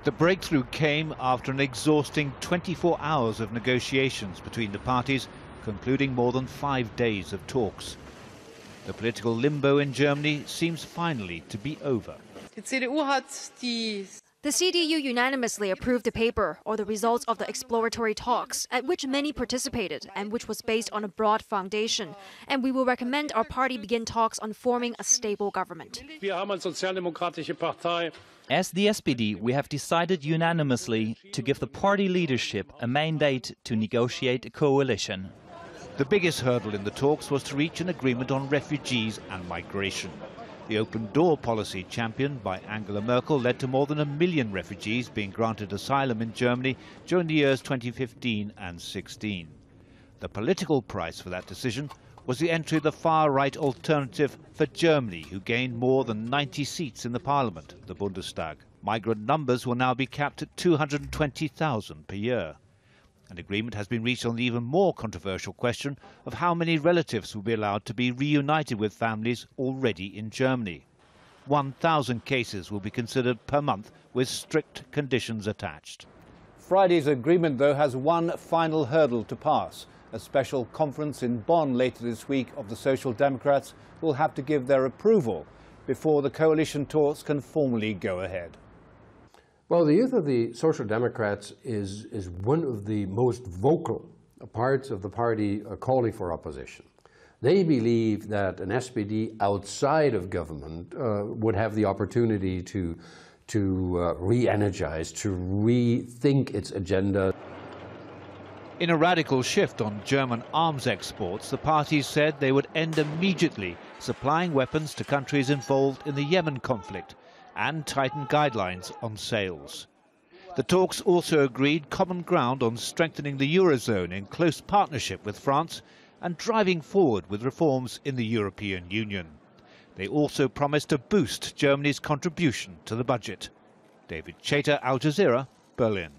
The breakthrough came after an exhausting 24 hours of negotiations between the parties, concluding more than 5 days of talks. The political limbo in Germany seems finally to be over. The CDU unanimously approved the paper, or the results of the exploratory talks, at which many participated and which was based on a broad foundation. And we will recommend our party begin talks on forming a stable government. As the SPD, we have decided unanimously to give the party leadership a mandate to negotiate a coalition. The biggest hurdle in the talks was to reach an agreement on refugees and migration. The open door policy championed by Angela Merkel led to more than 1 million refugees being granted asylum in Germany during the years 2015 and 16. The political price for that decision was the entry of the far-right Alternative for Germany, who gained more than 90 seats in the parliament, the Bundestag. Migrant numbers will now be capped at 220,000 per year. An agreement has been reached on the even more controversial question of how many relatives will be allowed to be reunited with families already in Germany. 1,000 cases will be considered per month with strict conditions attached. Friday's agreement, though, has one final hurdle to pass. A special conference in Bonn later this week of the Social Democrats will have to give their approval before the coalition talks can formally go ahead. Well, the youth of the Social Democrats is one of the most vocal parts of the party calling for opposition. They believe that an SPD outside of government would have the opportunity to re-energize, to rethink its agenda. In a radical shift on German arms exports, the parties said they would end immediately supplying weapons to countries involved in the Yemen conflict and tighten guidelines on sales. The talks also agreed common ground on strengthening the Eurozone in close partnership with France and driving forward with reforms in the European Union. They also promised to boost Germany's contribution to the budget. David Chater, Al Jazeera, Berlin.